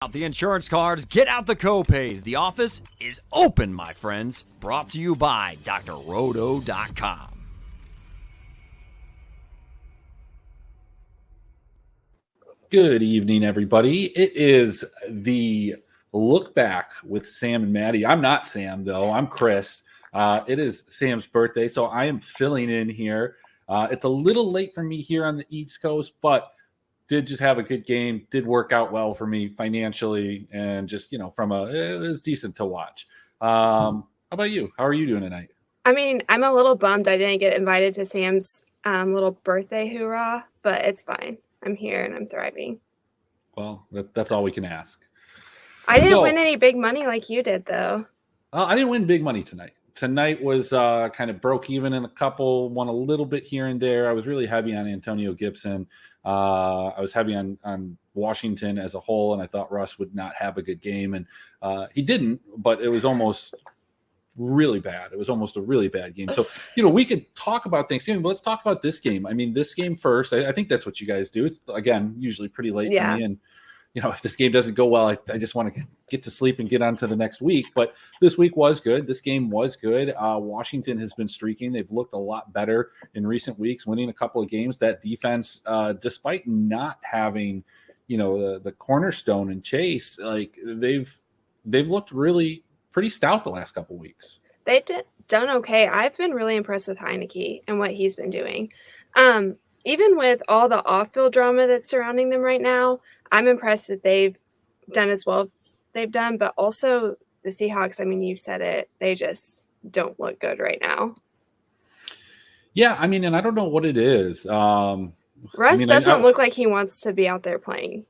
Out the insurance cards, get out the copays. The office is open, my friends. Brought to you by drroto.com. Good evening, everybody. It is the Look Back with Sam and Maddie. I'm not Sam, though. I'm Chris. It is Sam's birthday, so I am filling in here. It's a little late for me here on the East Coast, but did just have a good game. Did work out well for me financially, and just, it was decent to watch. How about you? How are you doing tonight? I mean, I'm a little bummed I didn't get invited to Sam's little birthday hoorah, but it's fine. I'm here and I'm thriving. Well, that's all we can ask. I didn't win any big money like you did, though. I didn't win big money tonight. Tonight was kind of broke even in a couple, won a little bit here and there. I was really heavy on Antonio Gibson. I was heavy on Washington as a whole, and I thought Russ would not have a good game. And he didn't, but it was almost really bad. It was almost a really bad game. So, we could talk about Thanksgiving, but let's talk about this game. I mean, this game first. I think that's what you guys do. It's, again, usually pretty late for me. And, if this game doesn't go well, I just want to get to sleep and get on to the next week. But this week was good. This game was good. Washington has been streaking. They've looked a lot better in recent weeks, winning a couple of games. That defense, despite not having, the cornerstone and Chase, like they've looked really pretty stout the last couple of weeks. They've done okay. I've been really impressed with Heineke and what he's been doing. Even with all the off-field drama that's surrounding them right now, I'm impressed that they've done as well as they've done, but also the Seahawks, I mean, you said it, they just don't look good right now. Yeah, I mean, and I don't know what it is. Russ doesn't look like he wants to be out there playing.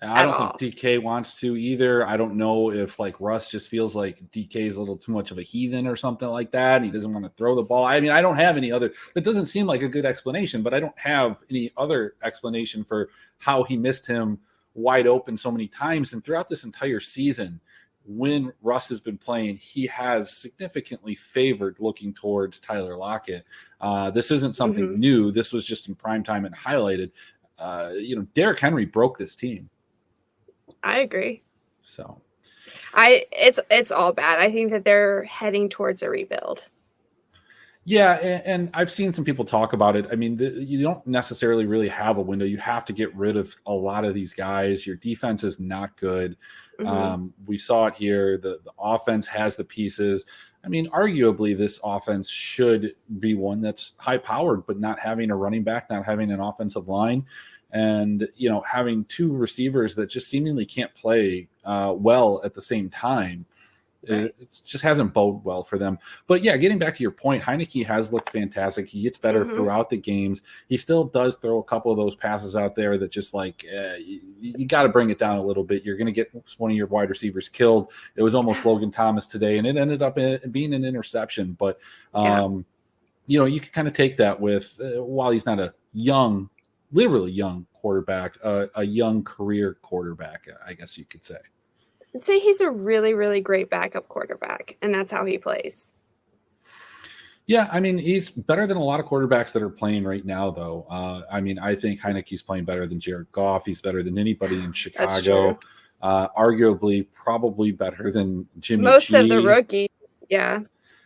I don't think DK wants to either. I don't know if Russ just feels like DK is a little too much of a heathen or something like that. And he doesn't want to throw the ball. I mean, I don't have any other. That doesn't seem like a good explanation, but I don't have any other explanation for how he missed him wide open so many times. And throughout this entire season, when Russ has been playing, he has significantly favored looking towards Tyler Lockett. This isn't something new. This was just in prime time and highlighted. Derrick Henry broke this team. I agree. So it's all bad. I think that they're heading towards a rebuild. Yeah, and I've seen some people talk about it. I mean, you don't necessarily really have a window. You have to get rid of a lot of these guys. Your defense is not good. We saw it here. The offense has the pieces. I mean, arguably, this offense should be one that's high-powered, but not having a running back, not having an offensive line, and having two receivers that just seemingly can't play well at the same time. Right. It just hasn't boded well for them. But yeah, getting back to your point, Heineke has looked fantastic. He gets better throughout the games. He still does throw a couple of those passes out there that just you got to bring it down a little bit. You're going to get one of your wide receivers killed. It was almost Logan Thomas today, and it ended up being an interception. But you can kind of take that with while he's not a literally young quarterback, a young career quarterback, I guess you could say. I'd say he's a really, really great backup quarterback, and that's how he plays. Yeah, I mean, he's better than a lot of quarterbacks that are playing right now, though. I mean, I think Heineke's playing better than Jared Goff. He's better than anybody in Chicago. Arguably, probably better than Jimmy Most G. of the rookies, yeah.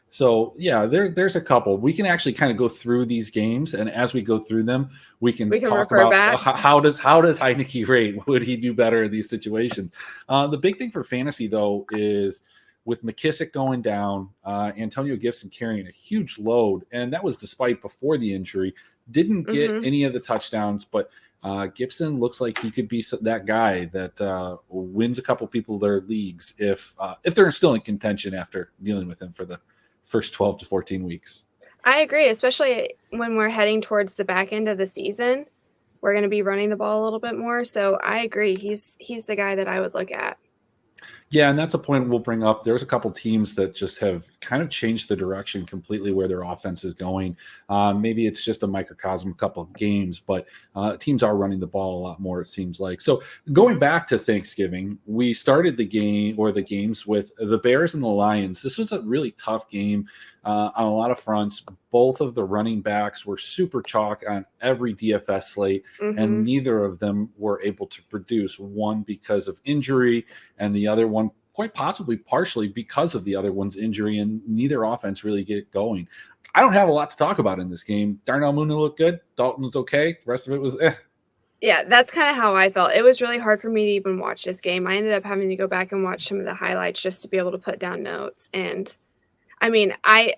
So, yeah, there's a couple. We can actually kind of go through these games, and as we go through them, we can talk about how does Heineke rate? Would he do better in these situations? The big thing for fantasy, though, is with McKissick going down, Antonio Gibson carrying a huge load, and that was despite before the injury. Didn't get any of the touchdowns, but Gibson looks like he could be that guy that wins a couple people their leagues if they're still in contention after dealing with him for the first 12 to 14 weeks. I agree, especially when we're heading towards the back end of the season. We're going to be running the ball a little bit more. So I agree. He's the guy that I would look at. Yeah, and that's a point we'll bring up. There's a couple teams that just have kind of changed the direction completely where their offense is going. Maybe it's just a microcosm, a couple of games, but teams are running the ball a lot more, it seems like. So going back to Thanksgiving, we started the games with the Bears and the Lions. This was a really tough game on a lot of fronts. Both of the running backs were super chalk on every DFS slate, and neither of them were able to produce, one because of injury and the other one quite possibly partially because of the other one's injury, and neither offense really get going. I don't have a lot to talk about in this game. Darnell Mooney looked good. Dalton was okay. The rest of it was Yeah, that's kind of how I felt. It was really hard for me to even watch this game. I ended up having to go back and watch some of the highlights just to be able to put down notes. And I mean, I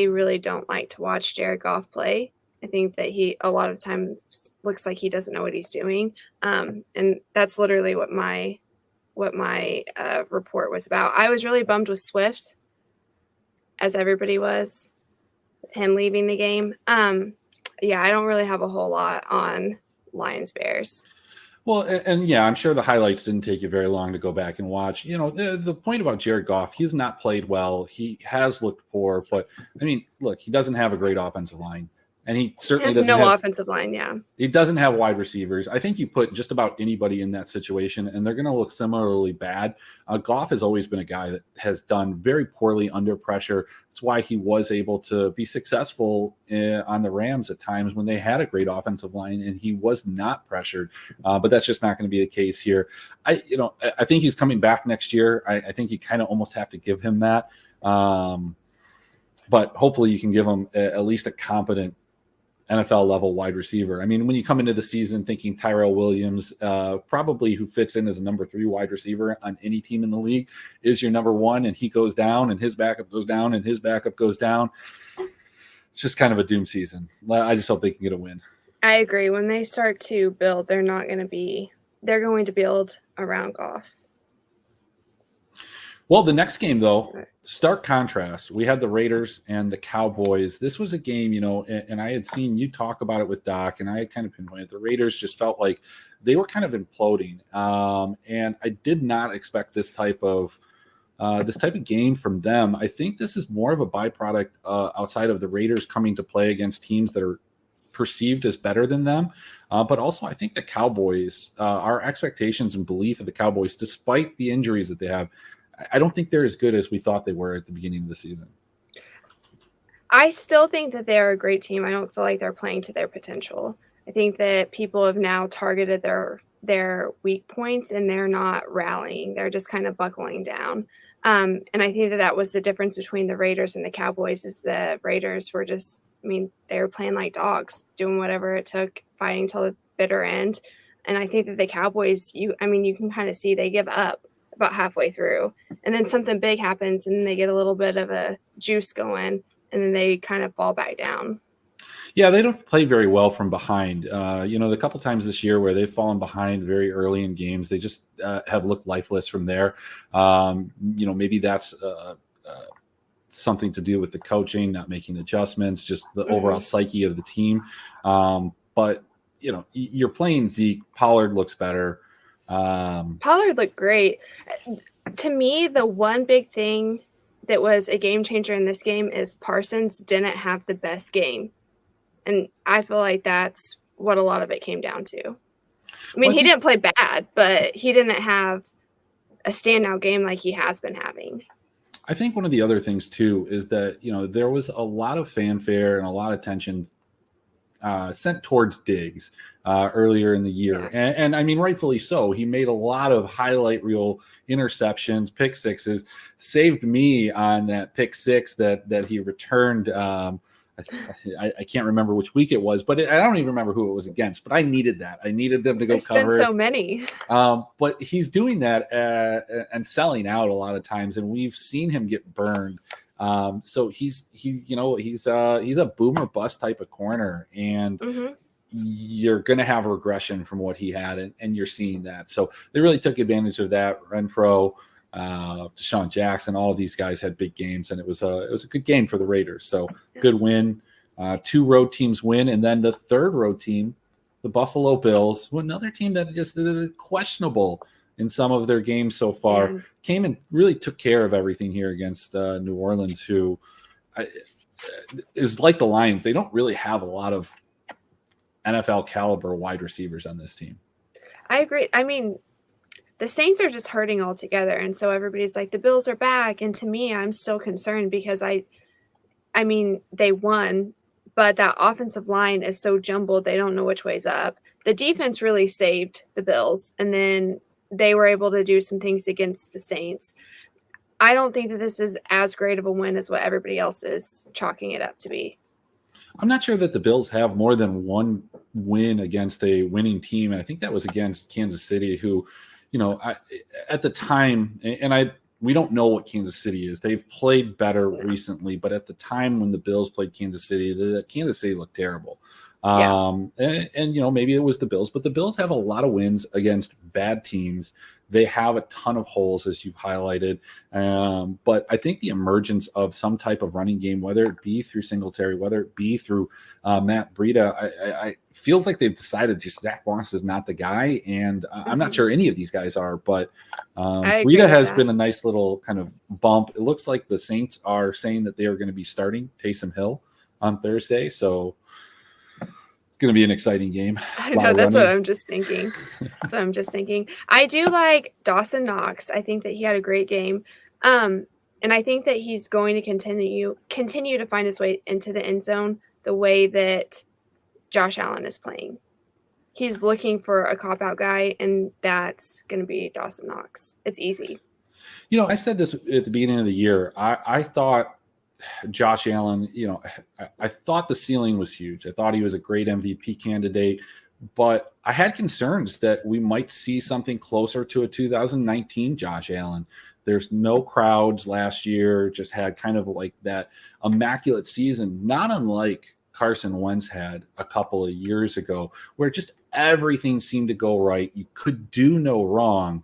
really don't like to watch Jared Goff play. I think that he a lot of times looks like he doesn't know what he's doing. And that's literally what my report was about. I was really bummed with Swift, as everybody was, with him leaving the game. Yeah, I don't really have a whole lot on Lions Bears. Well, and yeah, I'm sure the highlights didn't take you very long to go back and watch. You know, the point about Jared Goff, he's not played well. He has looked poor, but I mean, look, he doesn't have a great offensive line. And he certainly doesn't have offensive line, yeah. He doesn't have wide receivers. I think you put just about anybody in that situation, and they're going to look similarly bad. Goff has always been a guy that has done very poorly under pressure. That's why he was able to be successful on the Rams at times when they had a great offensive line, and he was not pressured. But that's just not going to be the case here. I think he's coming back next year. I think you kind of almost have to give him that. But hopefully you can give him at least a competent NFL level wide receiver. I mean, when you come into the season thinking Tyrell Williams, probably who fits in as a number 3 wide receiver on any team in the league, is your number 1, and he goes down and his backup goes down and his backup goes down. It's just kind of a doom season. I just hope they can get a win. I agree. When they start to build, they're going to build around Goff. Well, the next game, though, stark contrast. We had the Raiders and the Cowboys. This was a game, and I had seen you talk about it with Doc, and I had kind of pinpointed the Raiders just felt like they were kind of imploding. And I did not expect this type of game from them. I think this is more of a byproduct outside of the Raiders coming to play against teams that are perceived as better than them. But also, I think the Cowboys, our expectations and belief of the Cowboys, despite the injuries that they have, I don't think they're as good as we thought they were at the beginning of the season. I still think that they're a great team. I don't feel like they're playing to their potential. I think that people have now targeted their weak points, and they're not rallying. They're just kind of buckling down. And I think that was the difference between the Raiders and the Cowboys, is the Raiders were they were playing like dogs, doing whatever it took, fighting till the bitter end. And I think that the Cowboys, you can kind of see they give up about halfway through, and then something big happens, and then they get a little bit of a juice going, and then they kind of fall back down. Yeah, they don't play very well from behind. The couple times this year where they've fallen behind very early in games, they just have looked lifeless from there. Maybe that's something to do with the coaching, not making adjustments, just the overall psyche of the team. But you're playing Zeke. Pollard looks better. Pollard looked great. To me, the one big thing that was a game changer in this game is Parsons didn't have the best game. And I feel like that's what a lot of it came down to. I mean, he didn't play bad, but he didn't have a standout game like he has been having. I think one of the other things, too, is that, there was a lot of fanfare and a lot of tension sent towards Diggs earlier in the year. Yeah. And I mean, rightfully so. He made a lot of highlight reel interceptions, pick sixes, saved me on that pick six that he returned. I can't remember which week it was, but I don't even remember who it was against, but I needed that. I needed them to go There's cover. Been so many. But he's doing that and selling out a lot of times, and we've seen him get burned. So he's a boomer bust type of corner, and you're going to have a regression from what he had, and you're seeing that. So they really took advantage of that. Renfro, Deshaun Jackson, all of these guys had big games, and it was a good game for the Raiders. So good win. 2 road teams win, and then the third road team, the Buffalo Bills, another team that just questionable in some of their games so far. Yeah. Came and really took care of everything here against New Orleans, who is like the Lions. They don't really have a lot of NFL caliber wide receivers on this team. I agree. I mean, the Saints are just hurting altogether, and so everybody's like, the Bills are back. And to me, I'm still concerned because I mean, they won, but that offensive line is so jumbled, they don't know which way's up. The defense really saved the Bills, and then they were able to do some things against the Saints. I don't think that this is as great of a win as what everybody else is chalking it up to be. I'm not sure that the Bills have more than one win against a winning team, and I think that was against Kansas City, who, at the time, and we don't know what Kansas City is. They've played better recently, but at the time when the Bills played Kansas City, the Kansas City looked terrible. And maybe it was the Bills, but the Bills have a lot of wins against bad teams. They have a ton of holes, as you've highlighted. But I think the emergence of some type of running game, whether it be through Singletary, whether it be through Matt Breida, I feels like they've decided just Zach Moss is not the guy. And I'm not sure any of these guys are, but Breida has been a nice little kind of bump. It looks like the Saints are saying that they are going to be starting Taysom Hill on Thursday. So going to be an exciting game. I know, that's what I'm just thinking. I do like Dawson Knox. I think that he had a great game. And I think that he's going to continue to find his way into the end zone the way that Josh Allen is playing. He's looking for a cop-out guy, and that's going to be Dawson Knox. It's easy. I said this at the beginning of the year. I thought Josh Allen, I thought the ceiling was huge. I thought he was a great MVP candidate, but I had concerns that we might see something closer to a 2019 Josh Allen. There's no crowds last year, just had kind of like that immaculate season, not unlike Carson Wentz had a couple of years ago, where just everything seemed to go right. You could do no wrong.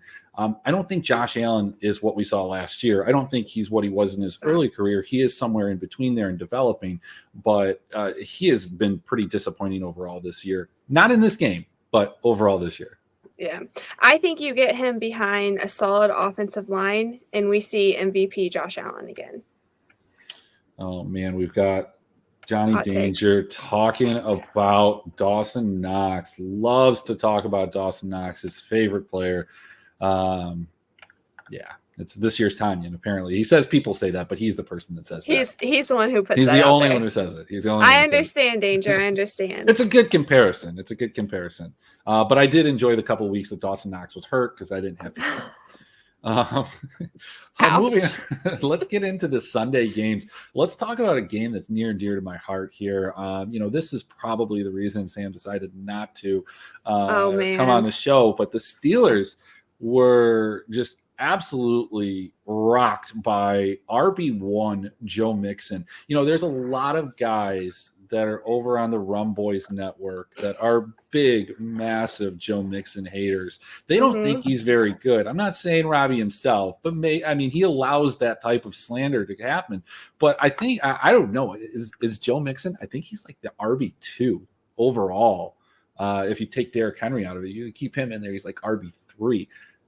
I don't think Josh Allen is what we saw last year. I don't think he's what he was in his early career. He is somewhere in between there and developing, but he has been pretty disappointing overall this year. Not in this game, but overall this year. Yeah. I think you get him behind a solid offensive line, and we see MVP Josh Allen again. Oh, man, we've got Johnny Hot Danger takes. talking about Dawson Knox. Loves to talk about Dawson Knox, his favorite player. It's this year's Tanyan, apparently. He says people say that, but he's the person that says that. He's the one who puts He's that the out only there. one who says it. He's the only I understand, Danger. I understand. It's a good comparison. But I did enjoy the couple of weeks that Dawson Knox was hurt because I didn't have to. Moving on. Let's get into the Sunday games. Let's talk about a game that's near and dear to my heart here. This is probably the reason Sam decided not to come on the show, but the Steelers were just absolutely rocked by RB1 Joe Mixon. There's a lot of guys that are over on the Rum Boys network that are big, massive Joe Mixon haters. They don't think he's very good. I'm not saying Robbie himself, but he allows that type of slander to happen. But I think, I don't know, is Joe Mixon, I think he's like the RB2 overall. If you take Derrick Henry out of it, you keep him in there, he's like RB3.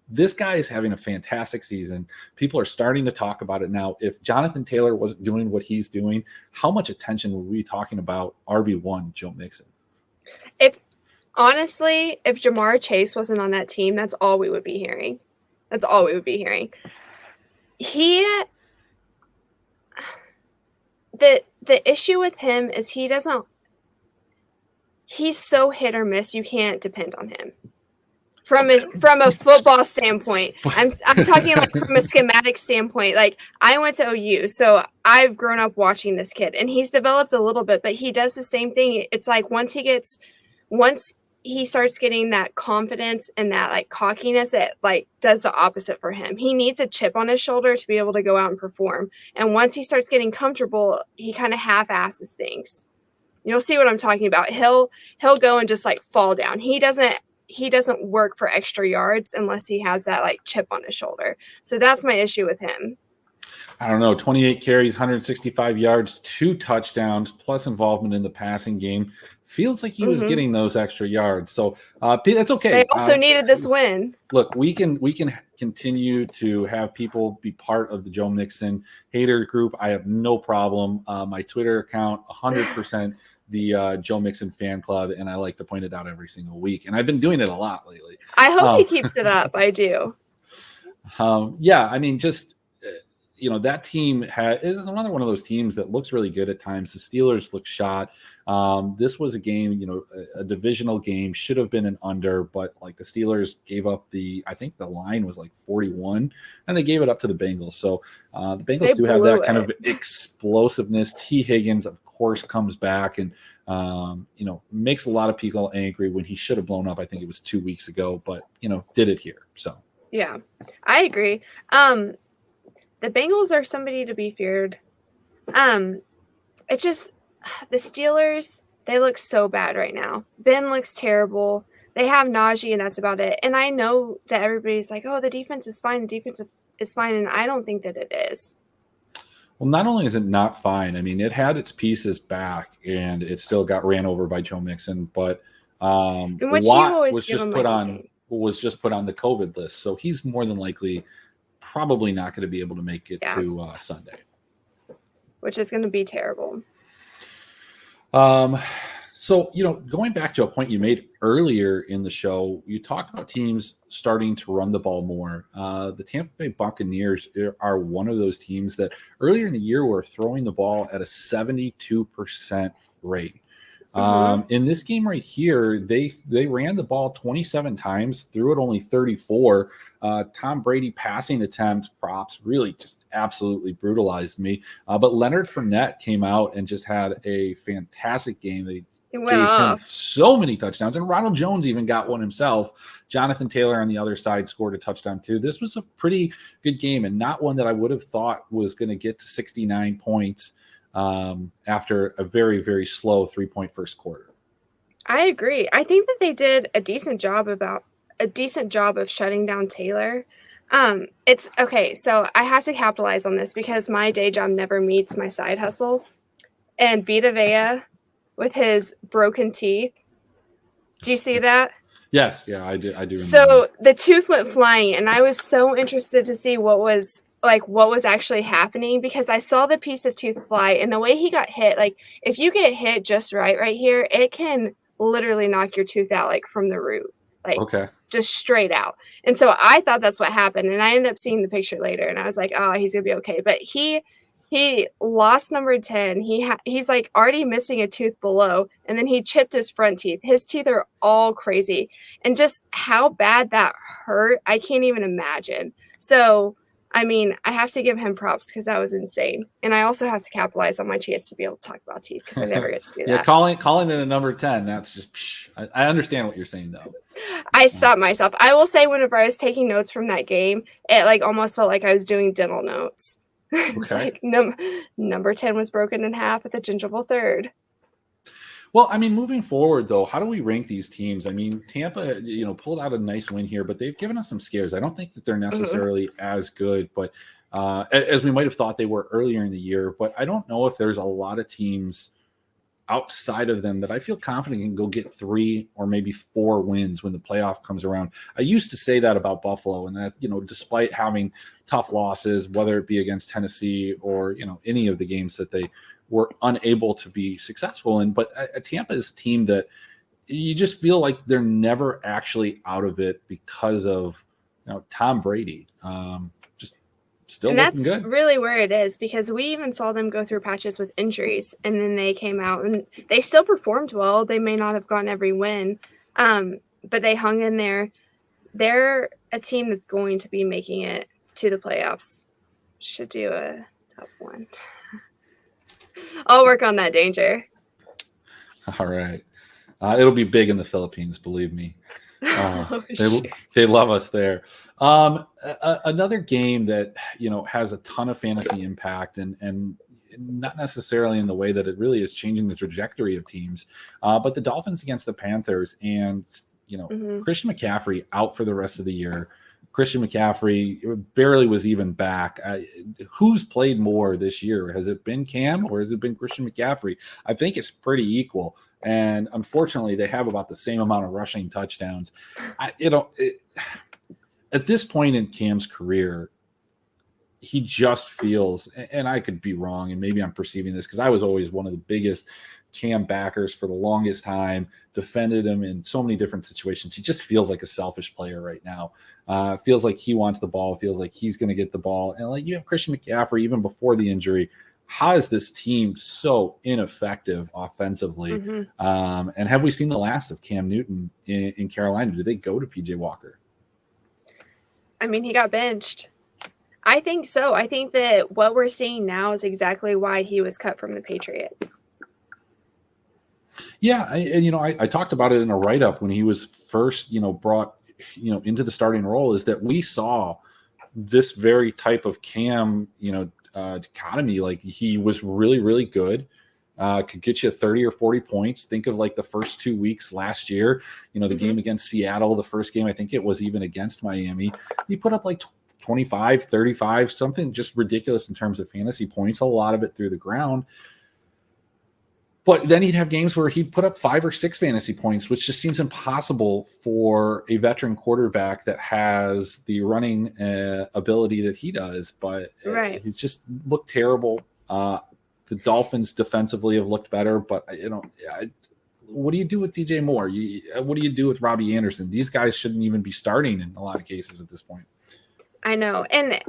This guy is having a fantastic season. People are starting to talk about it now. If Jonathan Taylor wasn't doing what he's doing, how much attention were we talking about RB1 Joe Mixon? If Jamar Chase wasn't on that team, that's all we would be hearing. The issue with him is he's so hit or miss, you can't depend on him. From a football standpoint, I'm talking like from a schematic standpoint. Like, I went to OU, so I've grown up watching this kid, and he's developed a little bit, but he does the same thing. It's like once he starts getting that confidence and that like cockiness, it like does the opposite for him. He needs a chip on his shoulder to be able to go out and perform. And once he starts getting comfortable, he kind of half-asses things. You'll see what I'm talking about. He'll go and just like fall down. He doesn't work for extra yards unless he has that like chip on his shoulder. So that's my issue with him. I don't know, 28 carries, 165 yards, 2 touchdowns, plus involvement in the passing game. feels like he was getting those extra yards. So that's okay. They also needed this win. Look, we can continue to have people be part of the Joe Mixon hater group. I have no problem. My Twitter account, 100% the Joe Mixon fan club, and I like to point it out every single week. And I've been doing it a lot lately. I hope he keeps it up. I do. Yeah, I mean, just that team is another one of those teams that looks really good at times. The Steelers look shot. This was a game, a divisional game, should have been an under, but like the Steelers gave up I think the line was like 41, and they gave it up to the Bengals. So the Bengals do have that kind of explosiveness. T. Higgins, of course, comes back and makes a lot of people angry when he should have blown up. I think it was 2 weeks ago, but did it here. So yeah, I agree. The Bengals are somebody to be feared. It's just the Steelers, they look so bad right now. Ben looks terrible. They have Najee, and that's about it. And I know that everybody's like, oh, the defense is fine. The defense is fine. And I don't think that it is. Well, not only is it not fine, I mean, it had its pieces back, and it still got ran over by Joe Mixon. But Watt was just put on the COVID list. So he's more than likely probably not going to be able to make it to Sunday, which is going to be terrible. So, going back to a point you made earlier in the show, you talked about teams starting to run the ball more. The Tampa Bay Buccaneers are one of those teams that earlier in the year were throwing the ball at a 72% rate. In this game right here, they ran the ball 27 times, threw it only 34. Tom Brady passing attempt props really just absolutely brutalized me. But Leonard Fournette came out and just had a fantastic game. They gave him so many touchdowns, and Ronald Jones even got one himself. Jonathan Taylor on the other side scored a touchdown too. This was a pretty good game, and not one that I would have thought was going to get to 69 points. After a very, very slow 3-point first quarter. I agree. I think that they did a decent job of shutting down Taylor. It's okay. So I have to capitalize on this because my day job never meets my side hustle. And Vita Vea with his broken teeth. Do you see that? Yes. Yeah, I do. Remember. So the tooth went flying, and I was so interested to see what was actually happening, because I saw the piece of tooth fly, and the way he got hit, like if you get hit just right here, it can literally knock your tooth out like from the root, like just straight out. And so I thought that's what happened, and I ended up seeing the picture later, and I was like, oh, he's gonna be okay. But he lost number 10. He's like already missing a tooth below, and then he chipped his front teeth. His teeth are all crazy, and just how bad that hurt, I can't even imagine. So I mean, I have to give him props because that was insane. And I also have to capitalize on my chance to be able to talk about teeth because I never get to do that. Yeah, calling it a number 10, that's just I understand what you're saying, though. I stopped myself. I will say whenever I was taking notes from that game, it like almost felt like I was doing dental notes. It's like number 10 was broken in half at the gingival third. Well, I mean, moving forward, though, how do we rank these teams? I mean, Tampa, pulled out a nice win here, but they've given us some scares. I don't think that they're necessarily as good, but as we might have thought they were earlier in the year. But I don't know if there's a lot of teams outside of them that I feel confident can go get 3 or maybe 4 wins when the playoff comes around. I used to say that about Buffalo, and that, despite having tough losses, whether it be against Tennessee or, any of the games that they were unable to be successful in. But Tampa is a team that you just feel like they're never actually out of it because of Tom Brady. Just still and looking that's good. Really where it is, because we even saw them go through patches with injuries, and then they came out and they still performed well. They may not have gotten every win, but they hung in there. They're a team that's going to be making it to the playoffs. Should do a top 1. I'll work on that, Danger. All right. It'll be big in the Philippines, believe me. They love us there. Another game that, has a ton of fantasy impact and not necessarily in the way that it really is changing the trajectory of teams, but the Dolphins against the Panthers, and, Christian McCaffrey out for the rest of the year. Christian McCaffrey barely was even back. Who's played more this year? Has it been Cam or has it been Christian McCaffrey? I think it's pretty equal. And unfortunately, they have about the same amount of rushing touchdowns. At this point in Cam's career, he just feels, and I could be wrong, and maybe I'm perceiving this because I was always one of the biggest Cam backers for the longest time, defended him in so many different situations. He just feels like a selfish player right now. Feels like he wants the ball, feels like he's going to get the ball. And like you have Christian McCaffrey, even before the injury, how is this team so ineffective offensively? Mm-hmm. And have we seen the last of Cam Newton in Carolina? Do they go to PJ Walker? I mean, he got benched. I think so. I think that what we're seeing now is exactly why he was cut from the Patriots. Yeah, I talked about it in a write-up when he was first, brought, into the starting role, is that we saw this very type of Cam, dichotomy. Like he was really, really good, could get you 30 or 40 points. Think of like the first 2 weeks last year, the game against Seattle, the first game, I think it was even against Miami. He put up like 25, 35, something just ridiculous in terms of fantasy points, a lot of it through the ground. But then he'd have games where he'd put up 5 or 6 fantasy points, which just seems impossible for a veteran quarterback that has the running ability that he does. But he's just looked terrible. The Dolphins defensively have looked better, but what do you do with DJ Moore? What do you do with Robbie Anderson? These guys shouldn't even be starting in a lot of cases at this point. I know. And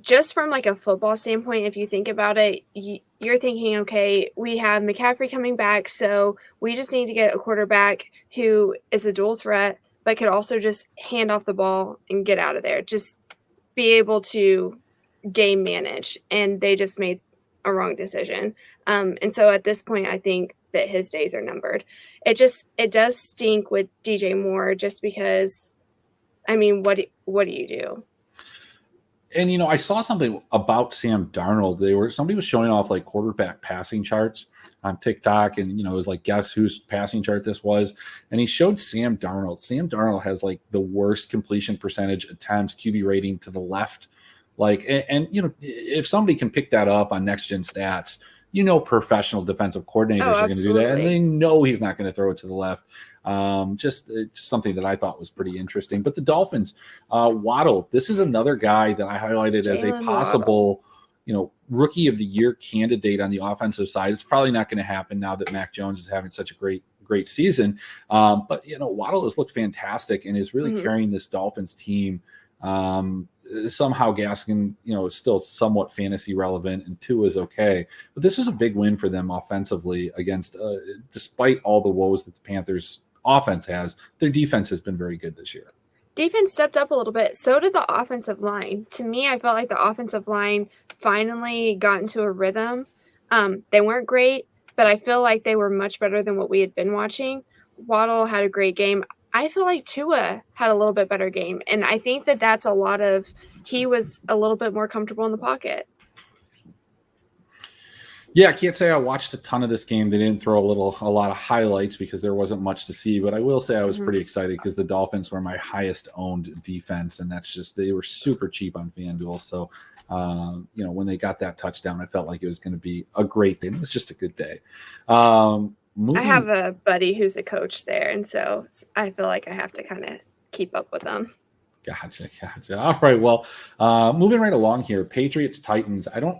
just from like a football standpoint, if you think about it, you're thinking, okay, we have McCaffrey coming back, so we just need to get a quarterback who is a dual threat, but could also just hand off the ball and get out of there. Just be able to game manage. And they just made a wrong decision. And so at this point, I think that his days are numbered. It does stink with DJ Moore just because, I mean, what do you do? And, I saw something about Sam Darnold. Somebody was showing off like quarterback passing charts on TikTok, and, it was like, guess whose passing chart this was. And he showed Sam Darnold. Sam Darnold has like the worst completion percentage, attempts, QB rating to the left. Like, and if somebody can pick that up on Next Gen Stats, professional defensive coordinators are going to do that, and they know he's not going to throw it to the left. Just something that I thought was pretty interesting. But the Dolphins, Waddle, this is another guy that I highlighted as a possible, rookie of the year candidate on the offensive side. It's probably not going to happen now that Mac Jones is having such a great season. But Waddle has looked fantastic and is really carrying this Dolphins team. Somehow Gaskin, is still somewhat fantasy relevant, and Tua is okay. But this is a big win for them offensively against, despite all the woes that the Panthers offense has, their defense has been very good this year. Defense stepped up a little bit. So did the offensive line. To me, I felt like the offensive line finally got into a rhythm. They weren't great, but I feel like they were much better than what we had been watching. Waddle had a great game. I feel like Tua had a little bit better game. And I think that that's a lot of, he was a little bit more comfortable in the pocket. Yeah, I can't say I watched a ton of this game. They didn't throw a lot of highlights because there wasn't much to see. But I will say I was pretty excited because the Dolphins were my highest owned defense. And that's just, they were super cheap on FanDuel. So, when they got that touchdown, I felt like it was going to be a great thing. It was just a good day. I have a buddy who's a coach there, and so I feel like I have to kind of keep up with them. Gotcha. All right, well, moving right along here, Patriots, Titans. I don't,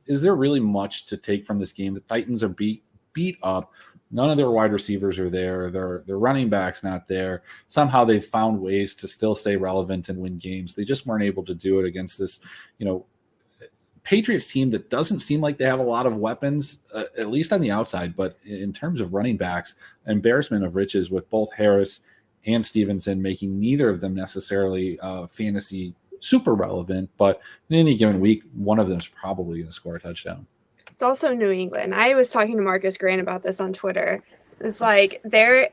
is there really much to take from this game? The Titans are beat up. None of their wide receivers are there. Their running back's not there. Somehow they've found ways to still stay relevant and win games. They just weren't able to do it against this, Patriots team that doesn't seem like they have a lot of weapons, at least on the outside, but in terms of running backs, embarrassment of riches with both Harris and Stevenson, making neither of them necessarily fantasy super relevant, but in any given week, one of them is probably going to score a touchdown. It's also New England. I was talking to Marcus Grant about this on Twitter. It's like the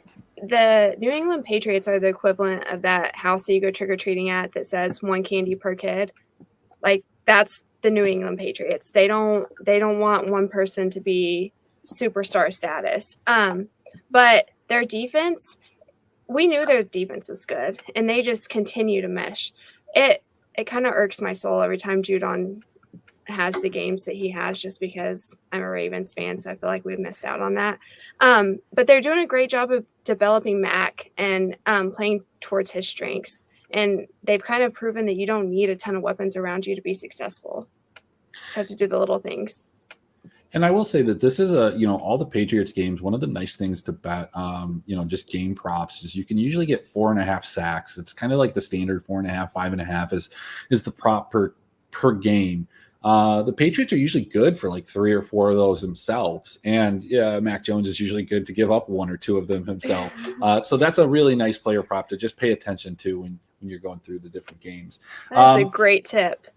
New England Patriots are the equivalent of that house that you go trick-or-treating at that says one candy per kid. Like, that's the New England Patriots. They don't want one person to be superstar status. But their defense, we knew their defense was good, and they just continue to mesh. It kind of irks my soul every time Judon has the games that he has, just because I'm a Ravens fan, so I feel like we've missed out on that. But they're doing a great job of developing Mac and playing towards his strengths. And they've kind of proven that you don't need a ton of weapons around you to be successful. You just have to do the little things. And I will say that this is all the Patriots games, one of the nice things to bet, just game props is you can usually get 4.5 sacks. It's kind of like the standard 4.5, 5.5 is the prop per game. The Patriots are usually good for like 3 or 4 of those themselves. And Mac Jones is usually good to give up 1 or 2 of them himself. So that's a really nice player prop to just pay attention to when you're going through the different games. That's a great tip.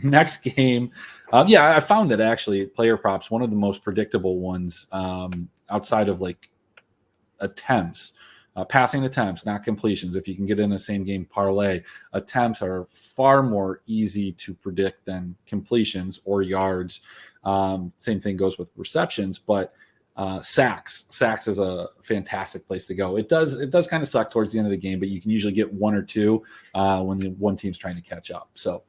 Next game. I found that actually player props, one of the most predictable ones outside of like attempts. Passing attempts, not completions. If you can get in a same game parlay, attempts are far more easy to predict than completions or yards. Same thing goes with receptions, but sacks is a fantastic place to go. It does kind of suck towards the end of the game, but you can usually get 1 or 2 when the one team's trying to catch up. So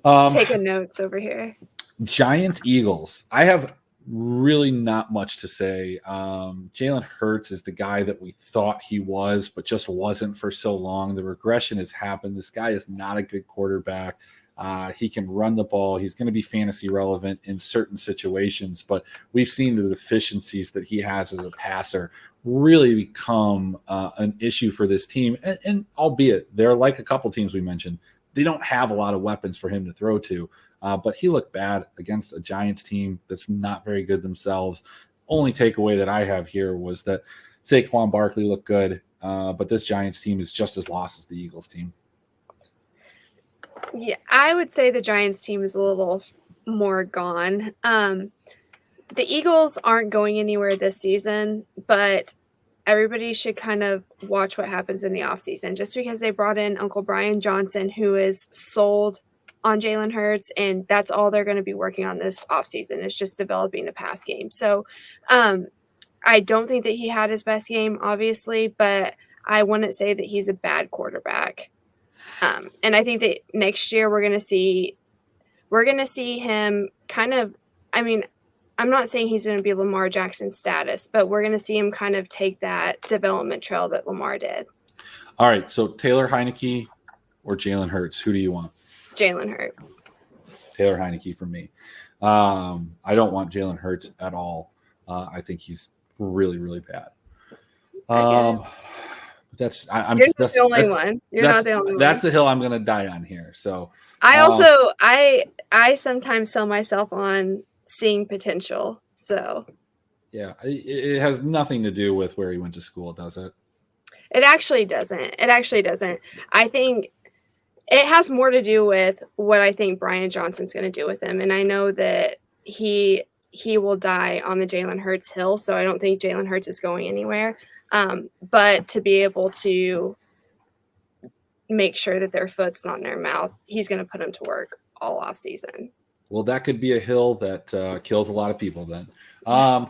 taking notes over here. Giants Eagles. I have really not much to say. Jalen Hurts is the guy that we thought he was, but just wasn't for so long. The regression has happened. This guy is not a good quarterback. He can run the ball. He's going to be fantasy relevant in certain situations, but we've seen the deficiencies that he has as a passer really become an issue for this team. And albeit they're like a couple teams we mentioned, they don't have a lot of weapons for him to throw to. But he looked bad against a Giants team that's not very good themselves. Only takeaway that I have here was that Saquon Barkley looked good, but this Giants team is just as lost as the Eagles team. Yeah, I would say the Giants team is a little more gone. The Eagles aren't going anywhere this season, but everybody should kind of watch what happens in the offseason. Just because they brought in Uncle Brian Johnson, who is sold on Jalen Hurts, and that's all they're going to be working on this offseason is just developing the pass game. So I don't think that he had his best game, obviously, but I wouldn't say that he's a bad quarterback. And I think that next year we're going to see him kind of, I mean, I'm not saying he's going to be Lamar Jackson status, but we're going to see him kind of take that development trail that Lamar did. All right. So Taylor Heineke or Jalen Hurts, who do you want? Jalen Hurts. Taylor Heineke for me. I don't want Jalen Hurts at all. I think he's really, really bad. I'm You're not the only one. You're not the only one. That's the hill I'm going to die on here. So I sometimes sell myself on seeing potential. So yeah, it has nothing to do with where he went to school, does it? It actually doesn't. I think it has more to do with what I think Brian Johnson's going to do with him. And I know that he will die on the Jalen Hurts hill. So I don't think Jalen Hurts is going anywhere. But to be able to make sure that their foot's not in their mouth, he's going to put them to work all off season. Well, that could be a hill that kills a lot of people then.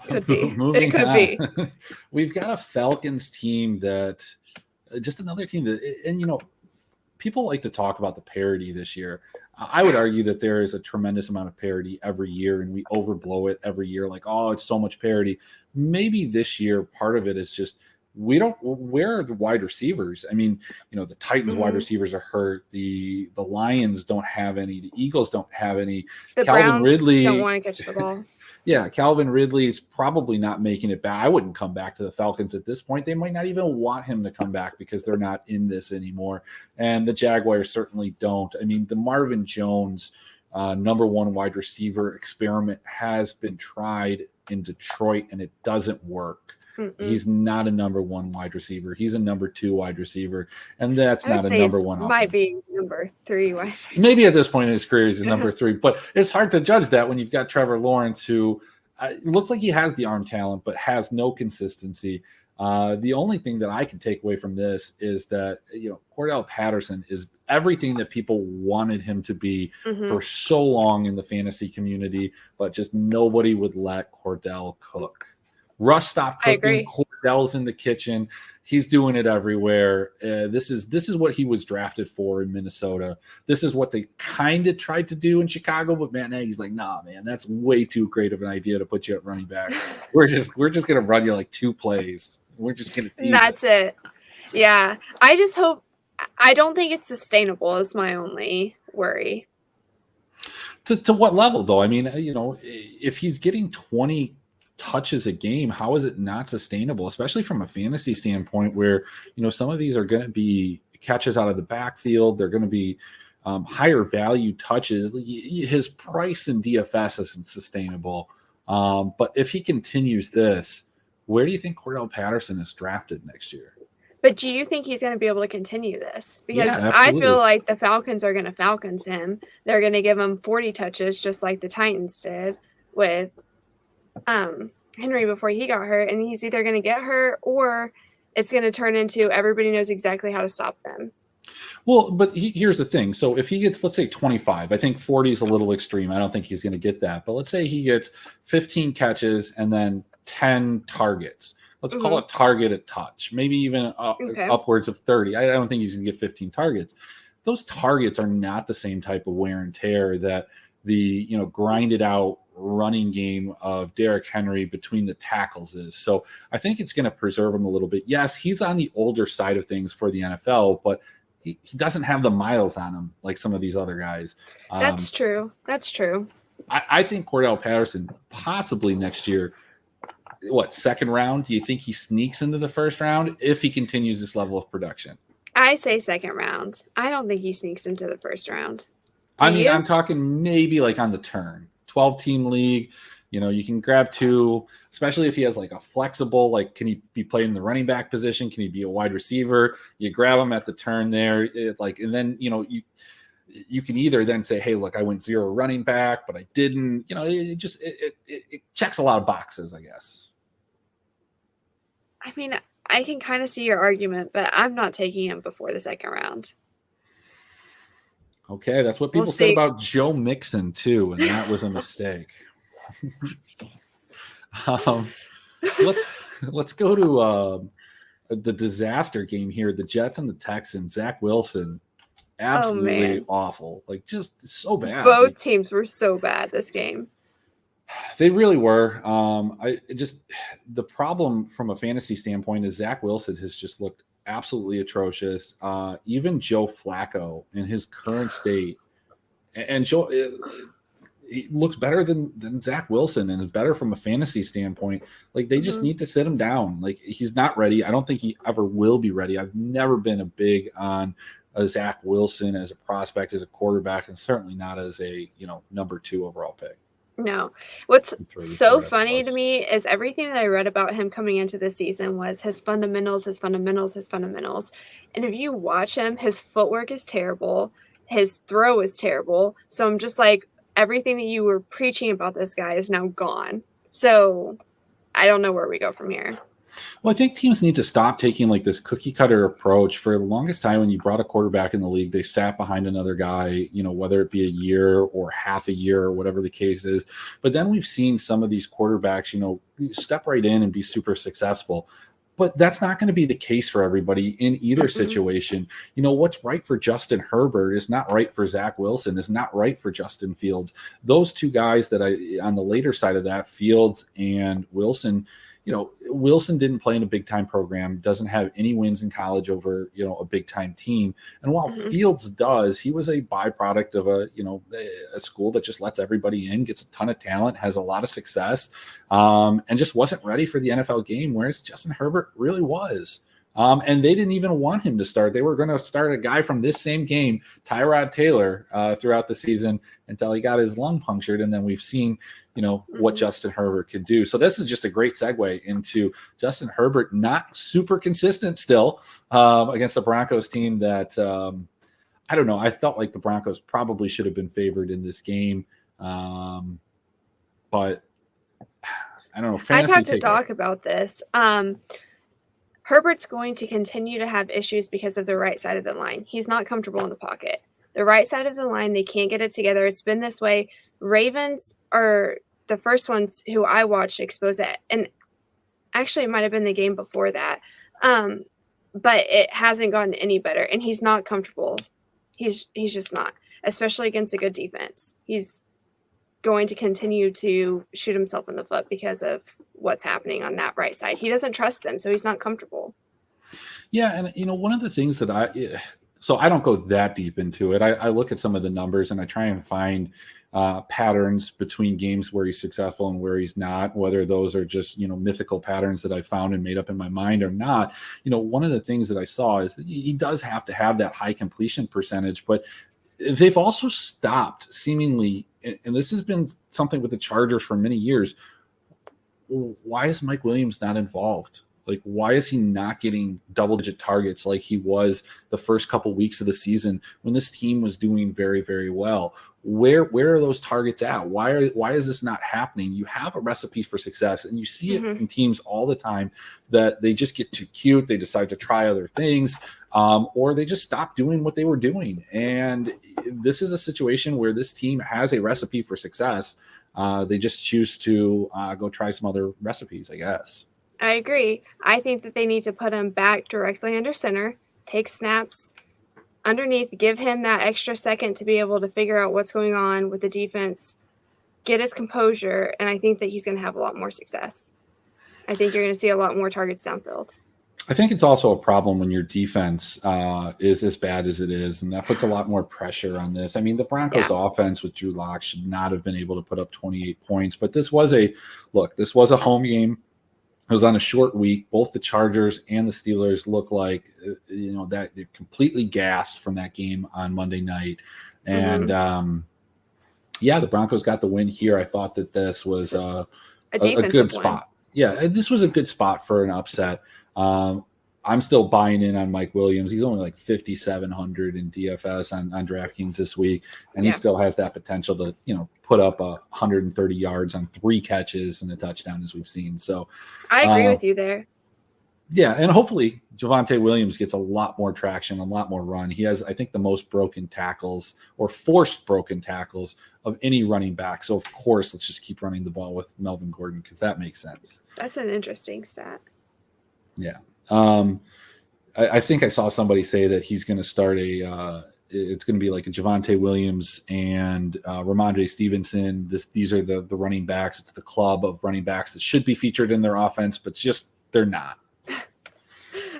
Could be. Moving it could on. be. We've got a Falcons team that just another team that, and people like to talk about the parity this year. I would argue that there is a tremendous amount of parity every year, and we overblow it every year. Like, oh, it's so much parity. Maybe this year, part of it is just where are the wide receivers? I mean, the Titans wide receivers are hurt. The Lions don't have any. The Eagles don't have any. The Calvin Browns Ridley don't want to catch the ball. Yeah, Calvin Ridley's probably not making it back. I wouldn't come back to the Falcons at this point. They might not even want him to come back because they're not in this anymore. And the Jaguars certainly don't. I mean, the Marvin Jones number 1 wide receiver experiment has been tried in Detroit, and it doesn't work. He's not a number 1 wide receiver. He's a number 2 wide receiver, and that's not a number 1 offense. Might be number 3 wide receiver. Maybe at this point in his career he's number 3, but it's hard to judge that when you've got Trevor Lawrence, who looks like he has the arm talent but has no consistency. The only thing that I can take away from this is that Cordell Patterson is everything that people wanted him to be for so long in the fantasy community, but just nobody would let Cordell cook. Russ stopped cooking. Cordell's in the kitchen. He's doing it everywhere. This is what he was drafted for in Minnesota. This is what they kind of tried to do in Chicago, but Matt Nagy's like, nah, man, that's way too great of an idea to put you at running back. We're just gonna run you like 2 plays. We're just gonna tease That's it. Yeah. I just hope. I don't think it's sustainable. Is my only worry. To what level, though? I mean, if he's getting 20 touches a game, how is it not sustainable, especially from a fantasy standpoint where, some of these are going to be catches out of the backfield. They're going to be higher value touches. His price in DFS isn't sustainable. But if he continues this, where do you think Cordell Patterson is drafted next year? But do you think he's going to be able to continue this? Because Yeah, I feel like the Falcons are going to Falcons him. They're going to give him 40 touches just like the Titans did with Henry before he got hurt. And he's either going to get hurt or it's going to turn into everybody knows exactly how to stop them. Well, but here's the thing. So if he gets, let's say 25, I think 40 is a little extreme. I don't think he's going to get that. But let's say he gets 15 catches and then 10 targets. Let's call it target a touch, maybe even upwards of 30. I don't think he's going to get 15 targets. Those targets are not the same type of wear and tear that the grinded out running game of Derrick Henry between the tackles is. So I think it's going to preserve him a little bit. Yes, he's on the older side of things for the NFL, but he doesn't have the miles on him like some of these other guys. That's true. That's true. I think Cordell Patterson possibly next year. What, second round? Do you think he sneaks into the first round if he continues this level of production? I say second round. I don't think he sneaks into the first round. I'm talking maybe like on the turn. 12-team league. You can grab 2, especially if he has like a flexible, like, can he be playing in the running back position? Can he be a wide receiver? You grab him at the turn there. And then, you can either then say, hey, look, I went 0 running back, but I didn't, it checks a lot of boxes, I guess. I mean, I can kind of see your argument, but I'm not taking him before the second round. Okay, that's what people said about Joe Mixon too, and that was a mistake. Let's go to the disaster game here. The Jets and the Texans. Zach Wilson, absolutely awful. Like, just so bad. Both teams were so bad this game. They really were. The problem from a fantasy standpoint is Zach Wilson has just looked absolutely atrocious. Even Joe Flacco in his current state, and Joe, he looks better than Zach Wilson and is better from a fantasy standpoint. Like, they just need to sit him down. Like, he's not ready. I don't think he ever will be ready. I've never been a big on a Zach Wilson as a prospect, as a quarterback, and certainly not as a number 2 overall pick. No. What's so funny to me is everything that I read about him coming into this season was his fundamentals. And if you watch him, his footwork is terrible. His throw is terrible. So I'm just like, everything that you were preaching about this guy is now gone. So I don't know where we go from here. Well, I think teams need to stop taking like this cookie cutter approach. For the longest time, when you brought a quarterback in the league, they sat behind another guy, whether it be a year or half a year or whatever the case is. But then we've seen some of these quarterbacks, step right in and be super successful. But that's not going to be the case for everybody in either situation. What's right for Justin Herbert is not right for Zach Wilson, is not right for Justin Fields. Those two guys that on the later side of that, Fields and Wilson, Wilson didn't play in a big-time program, doesn't have any wins in college over, a big-time team. And while Fields does, he was a byproduct of a school that just lets everybody in, gets a ton of talent, has a lot of success, and just wasn't ready for the NFL game, whereas Justin Herbert really was. And they didn't even want him to start. They were going to start a guy from this same game, Tyrod Taylor, throughout the season until he got his lung punctured. And then we've seen, what Justin Herbert could do. So this is just a great segue into Justin Herbert, not super consistent still against the Broncos team that, I don't know. I felt like the Broncos probably should have been favored in this game. But I don't know. I'd have to talk about this. Herbert's going to continue to have issues because of the right side of the line. He's not comfortable in the pocket. The right side of the line, they can't get it together. It's been this way. Ravens are the first ones who I watched expose it. And actually, it might have been the game before that. but it hasn't gotten any better, and he's not comfortable. He's just not, especially against a good defense. He's going to continue to shoot himself in the foot because of what's happening on that right side. He doesn't trust them, so he's not comfortable. Yeah, and one of the things that I don't go that deep into it. I look at some of the numbers and I try and find patterns between games where he's successful and where he's not, whether those are just, mythical patterns that I found and made up in my mind or not. One of the things that I saw is that he does have to have that high completion percentage, but they've also stopped seemingly, and this has been something with the Chargers for many years. Why is Mike Williams not involved? Like, why is he not getting double-digit targets like he was the first couple weeks of the season when this team was doing very, very well? Where are those targets at? Why is this not happening? You have a recipe for success, and you see it in teams all the time that they just get too cute. They decide to try other things, or they just stop doing what they were doing. And this is a situation where this team has a recipe for success. They just choose to go try some other recipes, I guess. I agree. I think that they need to put him back directly under center, take snaps underneath, give him that extra second to be able to figure out what's going on with the defense, get his composure, and I think that he's going to have a lot more success. I think you're going to see a lot more targets downfield. I think it's also a problem when your defense is as bad as it is, and that puts a lot more pressure on this. I mean, the Broncos offense with Drew Lock should not have been able to put up 28 points, but this was a home game. It was on a short week. Both the Chargers and the Steelers look like, that they're completely gassed from that game on Monday night. And, the Broncos got the win here. I thought that this was a good spot. Yeah, this was a good spot for an upset. I'm still buying in on Mike Williams. He's only like 5,700 in DFS on DraftKings this week, and he still has that potential to, put up 130 yards on 3 catches and a touchdown, as we've seen. So I agree with you there. Yeah, and hopefully Javonte Williams gets a lot more traction, a lot more run. He has, I think, the most broken tackles or forced broken tackles of any running back. So, of course, let's just keep running the ball with Melvin Gordon because that makes sense. That's an interesting stat. Yeah. I think I saw somebody say that he's going to start it's going to be like a Javonte Williams and Ramondre Stevenson. These are the running backs. It's the club of running backs that should be featured in their offense, but just they're not.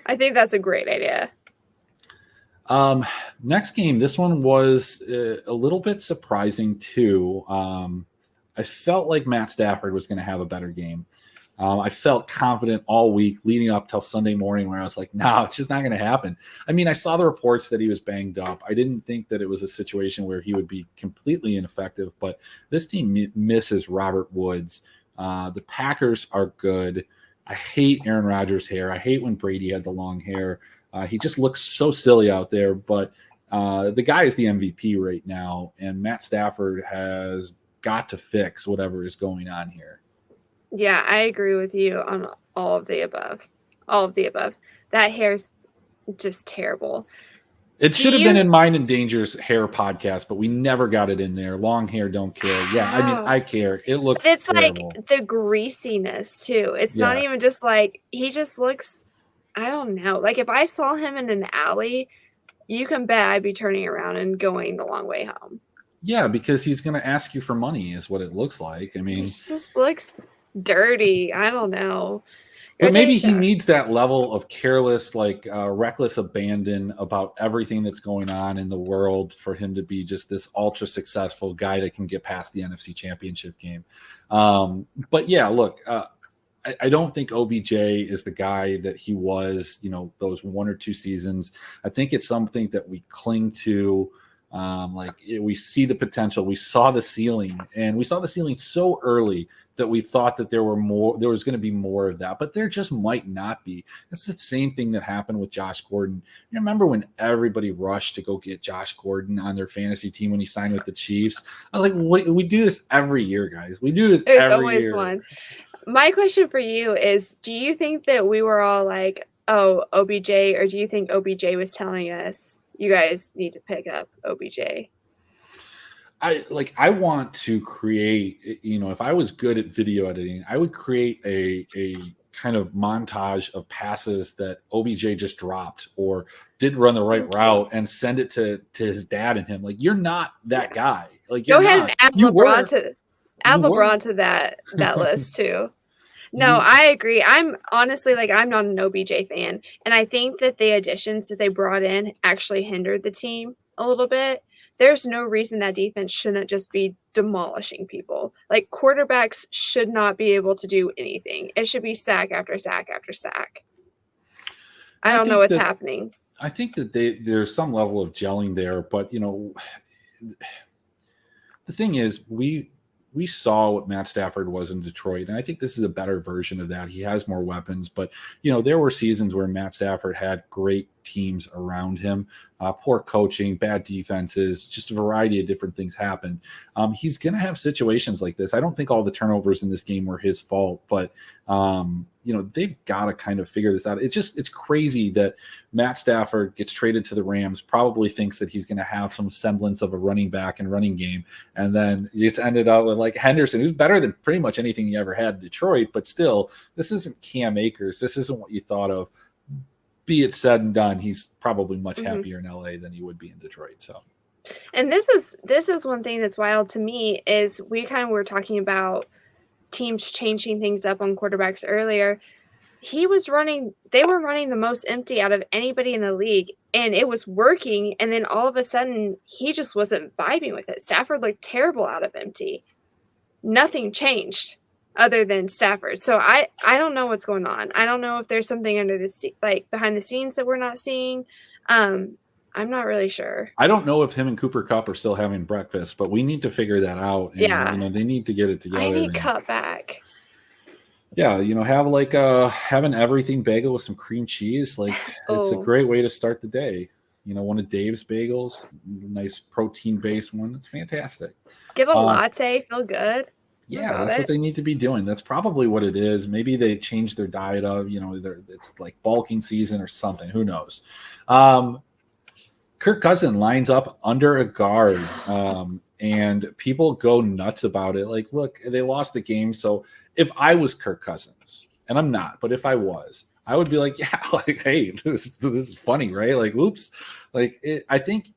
I think that's a great idea. Next game, this one was a little bit surprising too. I felt like Matt Stafford was going to have a better game. I felt confident all week leading up till Sunday morning where I was like, no, it's just not going to happen. I mean, I saw the reports that he was banged up. I didn't think that it was a situation where he would be completely ineffective, but this team misses Robert Woods. The Packers are good. I hate Aaron Rodgers' hair. I hate when Brady had the long hair. He just looks so silly out there, but the guy is the MVP right now, and Matt Stafford has got to fix whatever is going on here. Yeah, I agree with you on all of the above. All of the above. That hair's just terrible. It should have been in Mine and Danger's hair podcast, but we never got it in there. Long hair, don't care. Yeah, I mean, I care. It looks terrible. Like the greasiness, too. It's not even just like, he just looks, I don't know. Like, if I saw him in an alley, you can bet I'd be turning around and going the long way home. Yeah, because he's going to ask you for money is what it looks like. I mean, it just looks dirty. I don't know. But maybe he needs that level of careless, reckless abandon about everything that's going on in the world for him to be just this ultra successful guy that can get past the NFC Championship game. But yeah, look, I don't think OBJ is the guy that he was, those 1 or 2 seasons. I think it's something that we cling to. We see the potential. We saw the ceiling, and we saw the ceiling so early that we thought that there was going to be more of that, but there just might not be. It's the same thing that happened with Josh Gordon. You remember when everybody rushed to go get Josh Gordon on their fantasy team when he signed with the Chiefs? I was like, we do this every year, guys. We do this every year. There's always one. My question for you is, do you think that we were all like, oh, OBJ, or do you think OBJ was telling us, you guys need to pick up OBJ? I want to create, if I was good at video editing, I would create a kind of montage of passes that OBJ just dropped or didn't run the right route and send it to his dad and him. Like, you're not that guy. Like, go ahead and add LeBron to that list too. No, I agree. I'm honestly, like, I'm not an OBJ fan. And I think that the additions that they brought in actually hindered the team a little bit. There's no reason that defense shouldn't just be demolishing people. Like, quarterbacks should not be able to do anything. It should be sack after sack after sack. I don't know what's happening. I think that there's some level of gelling there, but, the thing is, we saw what Matt Stafford was in Detroit, and I think this is a better version of that. He has more weapons, but, there were seasons where Matt Stafford had great teams around him, poor coaching, bad defenses, just a variety of different things happened. He's going to have situations like this. I don't think all the turnovers in this game were his fault, but, they've got to kind of figure this out. It's crazy that Matt Stafford gets traded to the Rams, probably thinks that he's going to have some semblance of a running back and running game, and then it's ended up with like Henderson, who's better than pretty much anything he ever had in Detroit, but still, this isn't Cam Akers. This isn't what you thought of. Be it said and done, he's probably much happier in LA than he would be in Detroit. So, and this is one thing that's wild to me is we kind of were talking about teams changing things up on quarterbacks earlier. They were running the most empty out of anybody in the league, and it was working. And then all of a sudden, he just wasn't vibing with it. Stafford looked terrible out of empty. Nothing changed other than Stafford. So I don't know what's going on. I don't know if there's something under behind the scenes that we're not seeing. I'm not really sure. I don't know if him and Cooper Kupp are still having breakfast, but we need to figure that out. And, they need to get it together. I need Kupp back. Yeah, have an everything bagel with some cream cheese. Like, it's a great way to start the day. One of Dave's bagels, nice protein-based one. It's fantastic. Get a latte, feel good. Yeah, that's what they need to be doing. That's probably what it is. Maybe they changed their diet of, it's like bulking season or something. Who knows? Kirk Cousin lines up under a guard, and people go nuts about it. Like, look, they lost the game. So if I was Kirk Cousins, and I'm not, but if I was, I would be like, yeah, like, hey, this is funny, right? Like, oops. Like, I think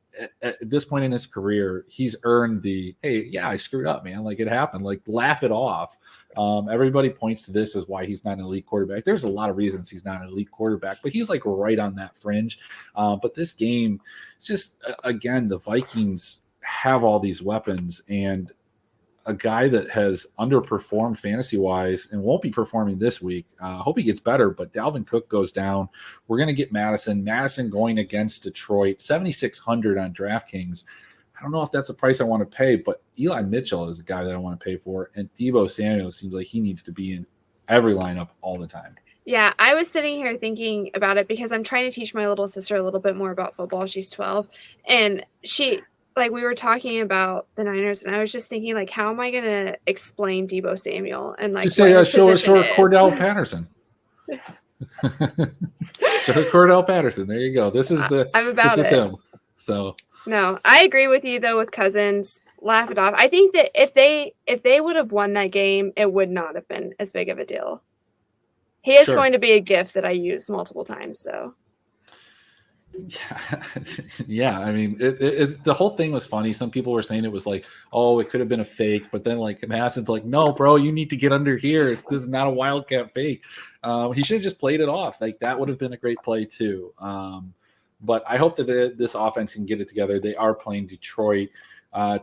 at this point in his career, he's earned the, hey, yeah, I screwed up, man. Like, it happened. Like, laugh it off. Everybody points to this as why he's not an elite quarterback. There's a lot of reasons he's not an elite quarterback, but he's like right on that fringe. But this game, just again, the Vikings have all these weapons, and a guy that has underperformed fantasy-wise and won't be performing this week. Hope he gets better, but Dalvin Cook goes down. We're going to get Madison. Madison going against Detroit, 7,600 on DraftKings. I don't know if that's a price I want to pay, but Eli Mitchell is a guy that I want to pay for, and Deebo Samuel seems like he needs to be in every lineup all the time. Yeah, I was sitting here thinking about it because I'm trying to teach my little sister a little bit more about football. She's 12, and we were talking about the Niners, and I was just thinking, like, how am I going to explain Deebo Samuel and like show Cordell Patterson. Show Cordell Patterson. There you go. This is him. So no, I agree with you though with Cousins. Laugh it off. I think that if they would have won that game, it would not have been as big of a deal. He is going to be a gift that I use multiple times, though. Yeah. I mean, the whole thing was funny. Some people were saying it was like, oh, it could have been a fake, but then like Madison's like, no, bro, you need to get under here. This is not a Wildcat fake. He should have just played it off. Like, that would have been a great play too. But I hope that this offense can get it together. They are playing Detroit.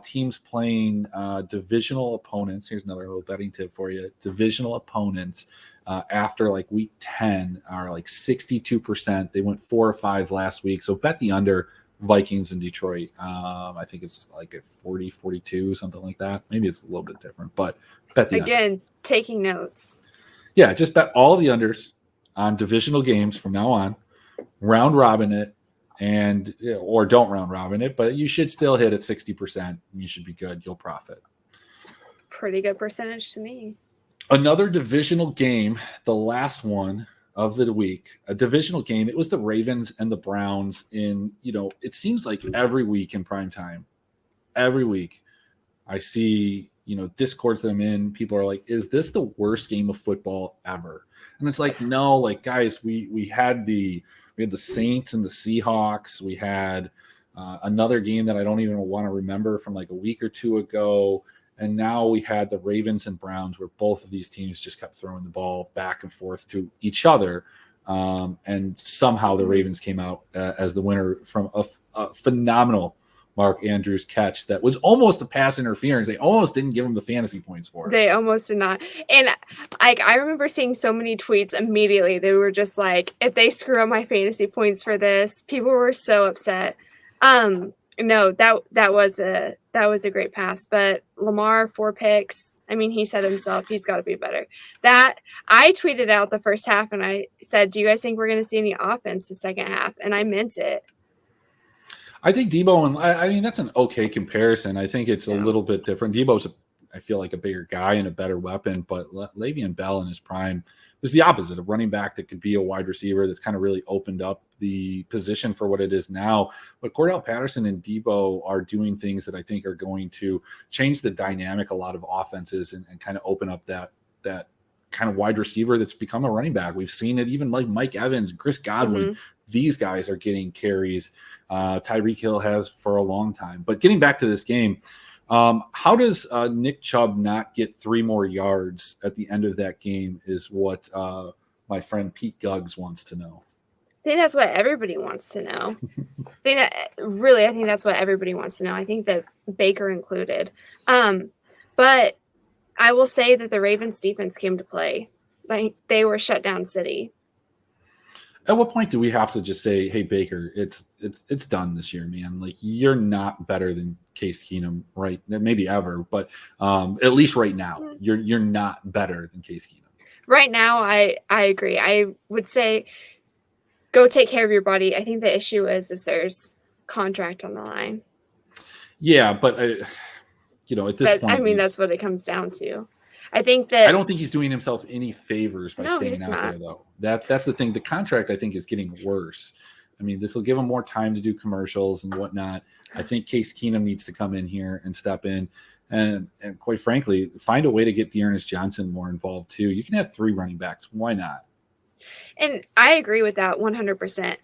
Teams playing divisional opponents. Here's another little betting tip for you. Divisional opponents after like week 10 are like 62%. They went 4 or 5 last week. So bet the under Vikings and Detroit. I think it's like at 40, 42, something like that. Maybe it's a little bit different, but bet the under. Taking notes. Yeah, just bet all the unders on divisional games from now on. Round robin it. Or don't round robin it, but you should still hit at 60%. You should be good. You'll profit. Pretty good percentage to me. Another divisional game, the last one of the week, a divisional game. It was the Ravens and the Browns it seems like every week in prime time, every week I see, discords that I'm in, people are like, is this the worst game of football ever? And it's like, no, like, guys, we had the Saints and the Seahawks. We had another game that I don't even want to remember from like a week or two ago. And now we had the Ravens and Browns, where both of these teams just kept throwing the ball back and forth to each other. And somehow the Ravens came out as the winner from a phenomenal Mark Andrews catch that was almost a pass interference. They almost didn't give him the fantasy points for it. They almost did not. And I remember seeing so many tweets immediately. They were just like, if they screw up my fantasy points for this, people were so upset. No, that was a great pass. But Lamar, 4 picks. I mean, he said himself, he's got to be better. That I tweeted out the first half and I said, do you guys think we're going to see any offense the second half? And I meant it. I think Debo, and I mean, that's an okay comparison. I think it's a little bit different. Debo's, I feel like, a bigger guy and a better weapon, but Le'Veon Bell in his prime was the opposite, of running back that could be a wide receiver that's kind of really opened up the position for what it is now. But Cordell Patterson and Debo are doing things that I think are going to change the dynamic a lot of offenses and kind of open up that kind of wide receiver that's become a running back. We've seen it even like Mike Evans and Chris Godwin. Mm-hmm. These guys are getting carries. Tyreek Hill has for a long time. But getting back to this game, how does Nick Chubb not get 3 more yards at the end of that game is what my friend Pete Guggs wants to know. I think that's what everybody wants to know. I think that's what everybody wants to know. I think that Baker included. But I will say that the Ravens defense came to play. Like, they were shut down city. At what point do we have to just say, hey, Baker, it's done this year, man? Like, you're not better than Case Keenum, right? Maybe ever, but at least right now, you're not better than Case Keenum. Right now, I agree. I would say go take care of your body. I think the issue is there's contract on the line. Yeah, but at this point, I mean, that's what it comes down to. I don't think he's doing himself any favors by staying out there, though. That's the thing. The contract, I think, is getting worse. I mean, this will give him more time to do commercials and whatnot. I think Case Keenum needs to come in here and step in, and quite frankly, find a way to get Dearness Johnson more involved too. You can have 3 running backs. Why not? And I agree with that 100%.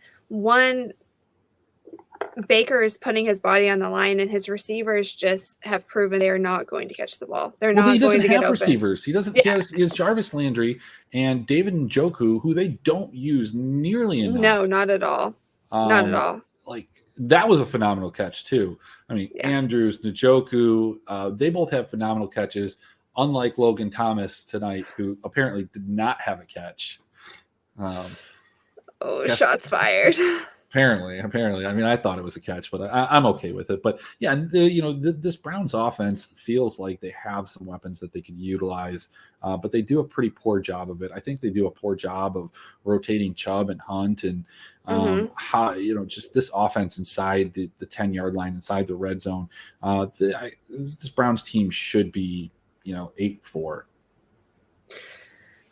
Baker is putting his body on the line, and his receivers just have proven they are not going to catch the ball. They're not going to get open. He doesn't have receivers. He doesn't. Yeah. He has Jarvis Landry and David Njoku, who they don't use nearly enough. No, not at all. Not at all. Like, that was a phenomenal catch too. I mean, Andrews, Njoku, they both have phenomenal catches. Unlike Logan Thomas tonight, who apparently did not have a catch. Shots fired. Apparently. I mean, I thought it was a catch, but I'm okay with it. But yeah, this Browns offense feels like they have some weapons that they can utilize, but they do a pretty poor job of it. I think they do a poor job of rotating Chubb and Hunt, and how just this offense inside the 10-yard line, inside the red zone. This Browns team should be 8-4.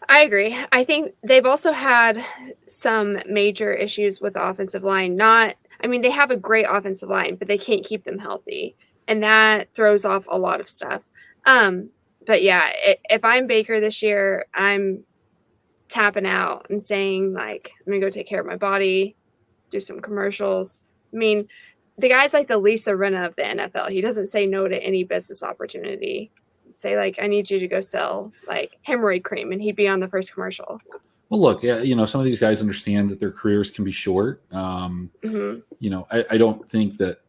I agree. I think they've also had some major issues with the offensive line. They have a great offensive line, but they can't keep them healthy. And that throws off a lot of stuff. But yeah, if I'm Baker this year, I'm tapping out and saying, like, I'm going to go take care of my body, do some commercials. I mean, the guy's like the Lisa Rinna of the NFL. He doesn't say no to any business opportunity. Say, like, I need you to go sell, like, hemorrhoid cream, and he'd be on the first commercial. Well, look, some of these guys understand that their careers can be short. I don't think that –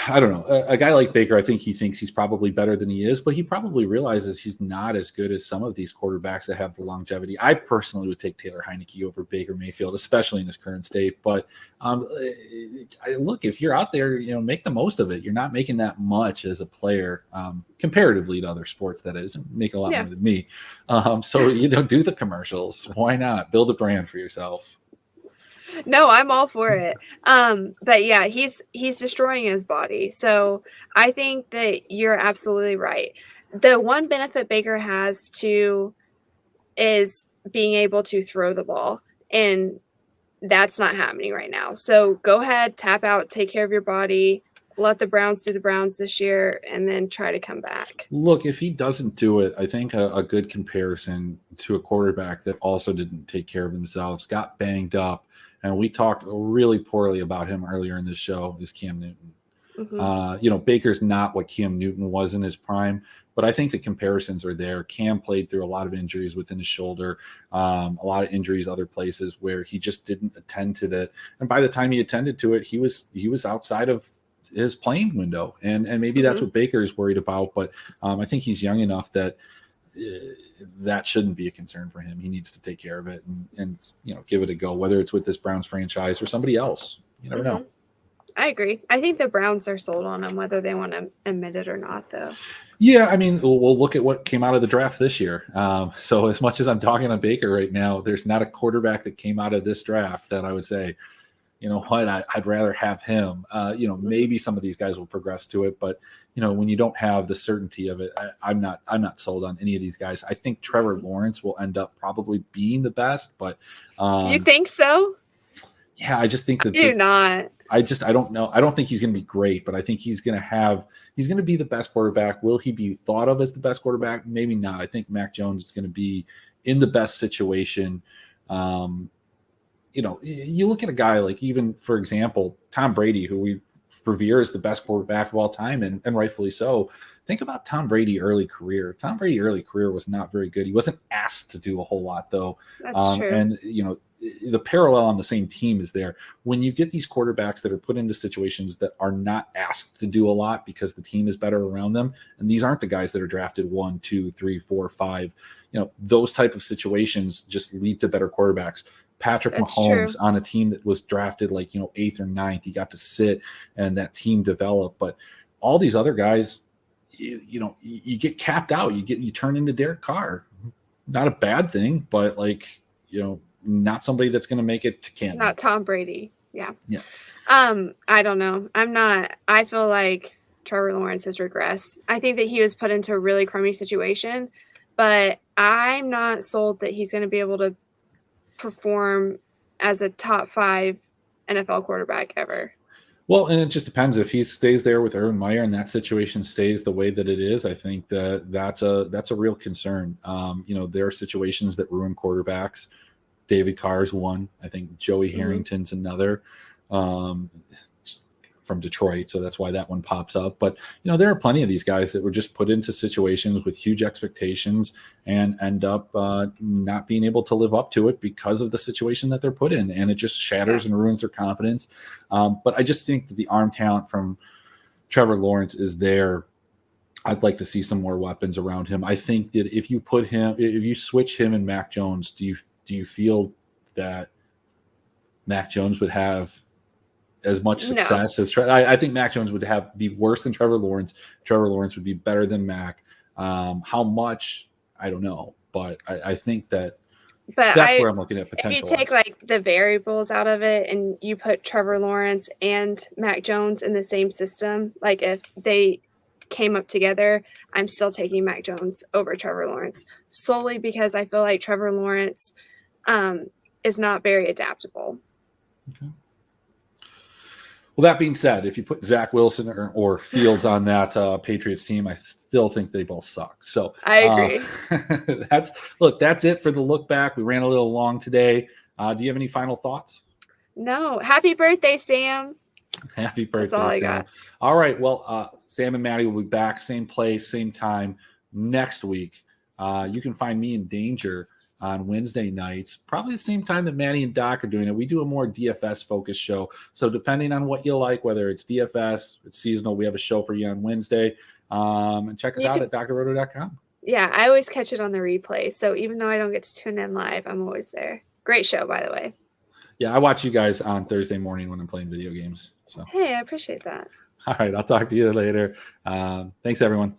I don't know. A guy like Baker, I think he thinks he's probably better than he is, but he probably realizes he's not as good as some of these quarterbacks that have the longevity. I personally would take Taylor Heineke over Baker Mayfield, especially in his current state. But look, if you're out there, make the most of it. You're not making that much as a player, comparatively to other sports, that is. Make a lot more than me. So, do the commercials. Why not? Build a brand for yourself. No, I'm all for it. But yeah, he's destroying his body. So I think that you're absolutely right. The one benefit Baker has is being able to throw the ball, and that's not happening right now. So go ahead, tap out, take care of your body, let the Browns do the Browns this year and then try to come back. Look, if he doesn't do it, I think a good comparison to a quarterback that also didn't take care of themselves, got banged up, and we talked really poorly about him earlier in this show, is Cam Newton. Baker's not what Cam Newton was in his prime, but I think the comparisons are there. Cam played through a lot of injuries within his shoulder, a lot of injuries other places where he just didn't attend to that. And by the time he attended to it, he was outside of his playing window. And maybe that's what Baker is worried about. But I think he's young enough that that shouldn't be a concern for him. He needs to take care of it and give it a go, whether it's with this Browns franchise or somebody else. You never know. I agree. I think the Browns are sold on him, whether they want to admit it or not, though. Yeah, I mean, we'll look at what came out of the draft this year. So as much as I'm talking on Baker right now, there's not a quarterback that came out of this draft that I would say, you know what, I'd rather have him. Maybe some of these guys will progress to it, but when you don't have the certainty of it, I'm not sold on any of these guys. I think Trevor Lawrence will end up probably being the best, but you think so? Yeah, I just think that you're not. I don't know. I don't think he's going to be great, but I think he's going to be the best quarterback. Will he be thought of as the best quarterback? Maybe not. I think Mac Jones is going to be in the best situation. You look at a guy like, even for example, Tom Brady, who we revere as the best quarterback of all time, and rightfully so. Think about Tom Brady early career. Tom Brady early career was not very good. He wasn't asked to do a whole lot though. That's true. And the parallel on the same team is there. When you get these quarterbacks that are put into situations that are not asked to do a lot because the team is better around them, and these aren't the guys that are drafted 1, 2, 3, 4, 5. Those type of situations just lead to better quarterbacks. Patrick Mahomes on a team that was drafted 8th or 9th, he got to sit and that team developed. But all these other guys, you get capped out. You turn into Derek Carr. Not a bad thing, but not somebody that's going to make it to Canton. Not Tom Brady. Yeah. Yeah. I don't know. I feel like Trevor Lawrence has regressed. I think that he was put into a really crummy situation, but I'm not sold that he's going to be able to perform as a top 5 NFL quarterback ever. Well, and it just depends. If he stays there with Urban Meyer and that situation stays the way that it is, I think that's a real concern. There are situations that ruin quarterbacks. David Carr is one. I think Joey Harrington's another, from Detroit. So that's why that one pops up. But, there are plenty of these guys that were just put into situations with huge expectations and end up not being able to live up to it because of the situation that they're put in. And it just shatters and ruins their confidence. But I just think that the arm talent from Trevor Lawrence is there. I'd like to see some more weapons around him. I think that if you switch him and Mac Jones, do you feel that Mac Jones would have as much success as I think Mac Jones would be worse than Trevor Lawrence. Trevor Lawrence would be better than Mac. How much, I don't know, but I think that's where I'm looking at potential. If you take the variables out of it and you put Trevor Lawrence and Mac Jones in the same system, if they came up together, I'm still taking Mac Jones over Trevor Lawrence solely because I feel like Trevor Lawrence is not very adaptable. Okay. Well, that being said, if you put Zach Wilson or Fields on that Patriots team, I still think they both suck. So I agree. That's it for the look back. We ran a little long today. Do you have any final thoughts? No. Happy birthday, Sam. Happy birthday, That's all Sam. I got. All right. Well, Sam and Maddie will be back, same place, same time next week. You can find me in Danger on Wednesday nights, probably the same time that Maddie and Doc are doing it. We do a more DFS focused show. So depending on what you like, whether it's DFS, it's seasonal, we have a show for you on Wednesday. And check us out at drroto.com. Yeah, I always catch it on the replay. So even though I don't get to tune in live, I'm always there. Great show, by the way. Yeah, I watch you guys on Thursday morning when I'm playing video games. So hey, I appreciate that. All right, I'll talk to you later. Thanks, everyone.